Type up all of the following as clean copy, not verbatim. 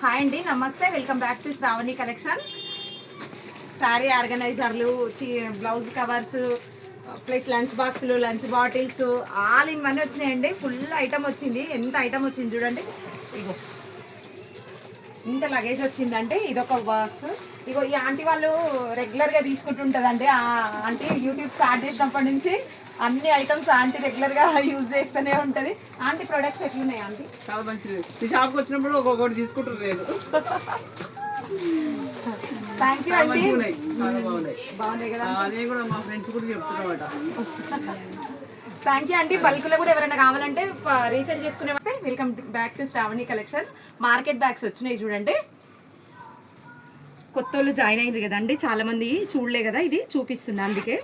Hi అండి, నమస్తే. Welcome back to Shravani collection. Sari ఆర్గనైజర్లు, బ్లౌజ్ కవర్స్, ప్లస్ లంచ్ బాక్సులు, lunch bottles, all in one వచ్చినాయండి. ఫుల్ ఐటమ్ వచ్చింది. ఎంత ఐటమ్ వచ్చింది చూడండి. ఇగో ఇంత లగేజ్ వచ్చిందంటే ఇదొక బాక్స్. ఇగో ఈ ఆంటీ వాళ్ళు రెగ్యులర్గా తీసుకుంటుంటుందండి. ఆ ఆంటీ యూట్యూబ్ స్టార్ట్ చేసినప్పటి నుంచి అన్ని ఐటమ్స్ ఆంటీ రెగ్యులర్గా యూజ్ చేస్తూనే ఉంటుంది. ఆంటీ ప్రొడక్ట్స్ ఎట్లున్నాయి ఆంటీ? చాలా మంచిది. ఈ షాప్కి వచ్చినప్పుడు ఒక్కొక్కటి తీసుకుంటారు. లేదు, థ్యాంక్ యూ అండి. చాలా బాగున్నాయి. బాగున్నాయి కదా? అదే కూడా మా ఫ్రెండ్స్ కూడా చెప్తున్నమాట. థ్యాంక్ యూ అండి. బల్క్లో కూడా ఎవరైనా కావాలంటే రీసేల్ చేసుకునే వస్తే welcome back to Shravani collection. Market bags వచ్చినాయి చూడండి. కొత్త వాళ్ళు జాయిన్ అయింది కదండి, చాలామంది చూడలే కదా, ఇది చూపిస్తున్నా. అందుకే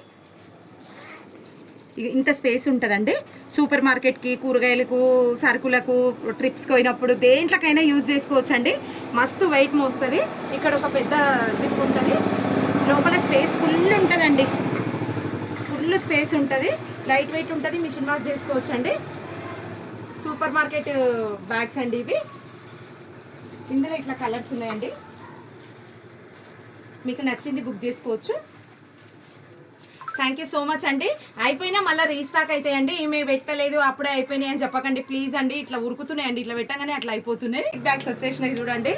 ఇంత స్పేస్ ఉంటుందండి. సూపర్ మార్కెట్కి, కూరగాయలకు, సరుకులకు, ట్రిప్స్కి పోయినప్పుడు దేంట్లోకైనా యూజ్ చేసుకోవచ్చు అండి. మస్తు వెయిట్ మోస్తుంది. ఇక్కడ ఒక పెద్ద జిప్ ఉంటుంది. లోపల స్పేస్ ఫుల్ ఉంటుందండి. ఫుల్ స్పేస్ ఉంటుంది. లైట్ వెయిట్ ఉంటుంది. మిషన్ వాష్ చేసుకోవచ్చు అండి. సూపర్ మార్కెట్ బ్యాగ్స్ అండి ఇవి. ఇందులో ఇట్లా కలర్స్ ఉన్నాయండి. మీకు నచ్చింది బుక్ చేసుకోవచ్చు. థ్యాంక్ యూ సో మచ్ అండి. అయిపోయినా మళ్ళీ రీస్టాక్ అవుతాయండి. ఈమె పెట్టలేదు అప్పుడే అయిపోయినాయి అని చెప్పకండి ప్లీజ్ అండి. ఇట్లా ఉరుకుతున్నాయండి. ఇట్లా పెట్టగానే అట్లా అయిపోతున్నాయి. బ్యాగ్స్ వచ్చేసినాయి చూడండి.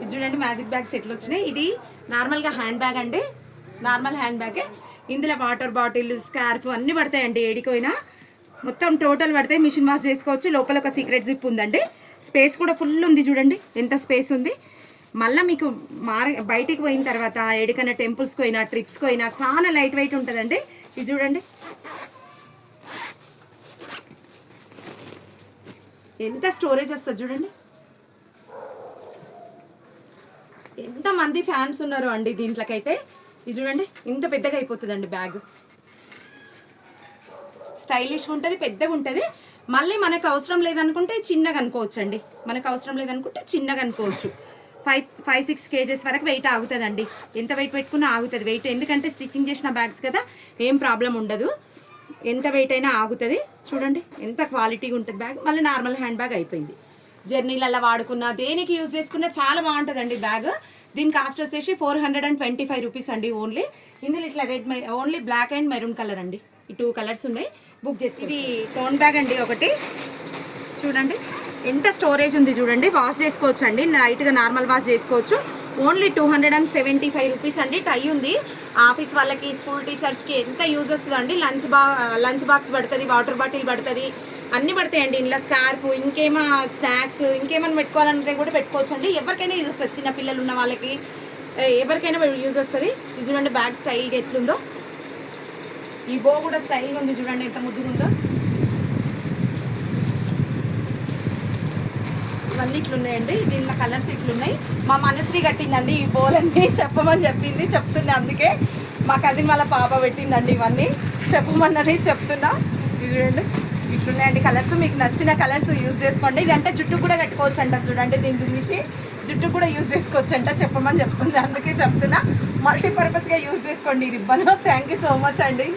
ఇది చూడండి, మ్యాజిక్ బ్యాగ్స్ ఎట్లా వచ్చినాయి. ఇది నార్మల్గా హ్యాండ్ బ్యాగ్ అండి. నార్మల్ హ్యాండ్ బ్యాగే. ఇందులో వాటర్ బాటిల్, స్కార్ఫ్ అన్నీ పడతాయండి. ఏడికోయినా మొత్తం టోటల్ పడతాయి. మిషన్ వాష్ చేసుకోవచ్చు. లోపల ఒక సీక్రెట్ జిప్ ఉందండి. స్పేస్ కూడా ఫుల్ ఉంది చూడండి, ఎంత స్పేస్ ఉంది. మళ్ళీ మీకు బయటికి పోయిన తర్వాత ఎడికైనా టెంపుల్స్కి పోయినా, ట్రిప్స్కి పోయినా చాలా లైట్ వెయిట్ ఉంటుందండి. ఇది చూడండి ఎంత స్టోరేజ్ వస్తుంది చూడండి. ఎంతమంది ఫ్యాన్స్ ఉన్నారు అండి దీంట్లోకైతే. ఇది చూడండి ఇంత పెద్దగా అయిపోతుందండి బ్యాగ్. స్టైలిష్గా ఉంటుంది, పెద్దగా ఉంటుంది. మళ్ళీ మనకు అవసరం లేదనుకుంటే చిన్నగా అనుకోవచ్చు అండి. మనకు అవసరం లేదనుకుంటే చిన్నగా అనుకోవచ్చు. 5-6 kgs వరకు వెయిట్ ఆగుతుందండి. ఎంత వెయిట్ పెట్టుకున్నా ఆగుతుంది వెయిట్. ఎందుకంటే స్టిచ్చింగ్ చేసిన బ్యాగ్స్ కదా, ఏం ప్రాబ్లం ఉండదు. ఎంత వెయిట్ అయినా ఆగుతుంది. చూడండి ఎంత క్వాలిటీగా ఉంటుంది బ్యాగ్. మళ్ళీ నార్మల్ హ్యాండ్ బ్యాగ్ అయిపోయింది. జర్నీలలో వాడుకున్నా, దేనికి యూజ్ చేసుకున్నా చాలా బాగుంటుందండి బ్యాగ్. దీని కాస్ట్ వచ్చేసి 425 రూపీస్ అండి ఓన్లీ. ఇందులో ఇట్లా only black and maroon colour అండి. ఈ 2 కలర్స్ ఉన్నాయి. బుక్ చేసి ఇది టోన్ బ్యాగ్ అండి ఒకటి. చూడండి ఎంత స్టోరేజ్ ఉంది చూడండి. వాష్ చేసుకోవచ్చు అండి, లైట్గా నార్మల్ వాష్ చేసుకోవచ్చు. ఓన్లీ 275 రూపీస్ అండి. టై ఉంది. ఆఫీస్ వాళ్ళకి, స్కూల్ టీచర్స్కి ఎంత యూజ్ వస్తుందండి. లంచ్ బాక్స్ పడుతుంది, వాటర్ బాటిల్ పడుతుంది, అన్నీ పడతాయండి. ఇంట్లో స్కార్ఫ్, ఇంకేమో స్నాక్స్, ఇంకేమైనా పెట్టుకోవాలంటే కూడా పెట్టుకోవచ్చు అండి. ఎవరికైనా యూజ్ వస్తుంది. చిన్న పిల్లలు ఉన్న వాళ్ళకి ఎవరికైనా యూజ్ వస్తుంది. ఇది చూడండి బ్యాగ్ స్టైల్గా ఎట్లుందో. ఈ బో కూడా స్టైల్గా ఉంది చూడండి, ఎంత ముద్దుగా ఉందో. ఇవన్నీ ఇట్లున్నాయండి. దీనిలో కలర్స్ ఇట్లున్నాయి. మా మనశ్రీ కట్టిందండి ఈ బోలన్నీ. చెప్పమని చెప్పింది, చెప్తున్నా. అందుకే మా కజిన్ వాళ్ళ పాప పెట్టిందండి ఇవన్నీ. చెప్పమన్నది చెప్తున్నా. ఇది చూడండి ఇట్లున్నాయండి కలర్స్. మీకు నచ్చిన కలర్స్ యూజ్ చేసుకోండి. ఇదంటే జుట్టు కూడా కట్టుకోవచ్చు అంట చూడండి. దీన్ని తీసి జుట్టు కూడా యూజ్ చేసుకోవచ్చు అంట. చెప్పమని చెప్తుంది, అందుకే చెప్తున్నా. మల్టీపర్పస్గా యూజ్ చేసుకోండి ఈ ribbon. Thank you so much అండి.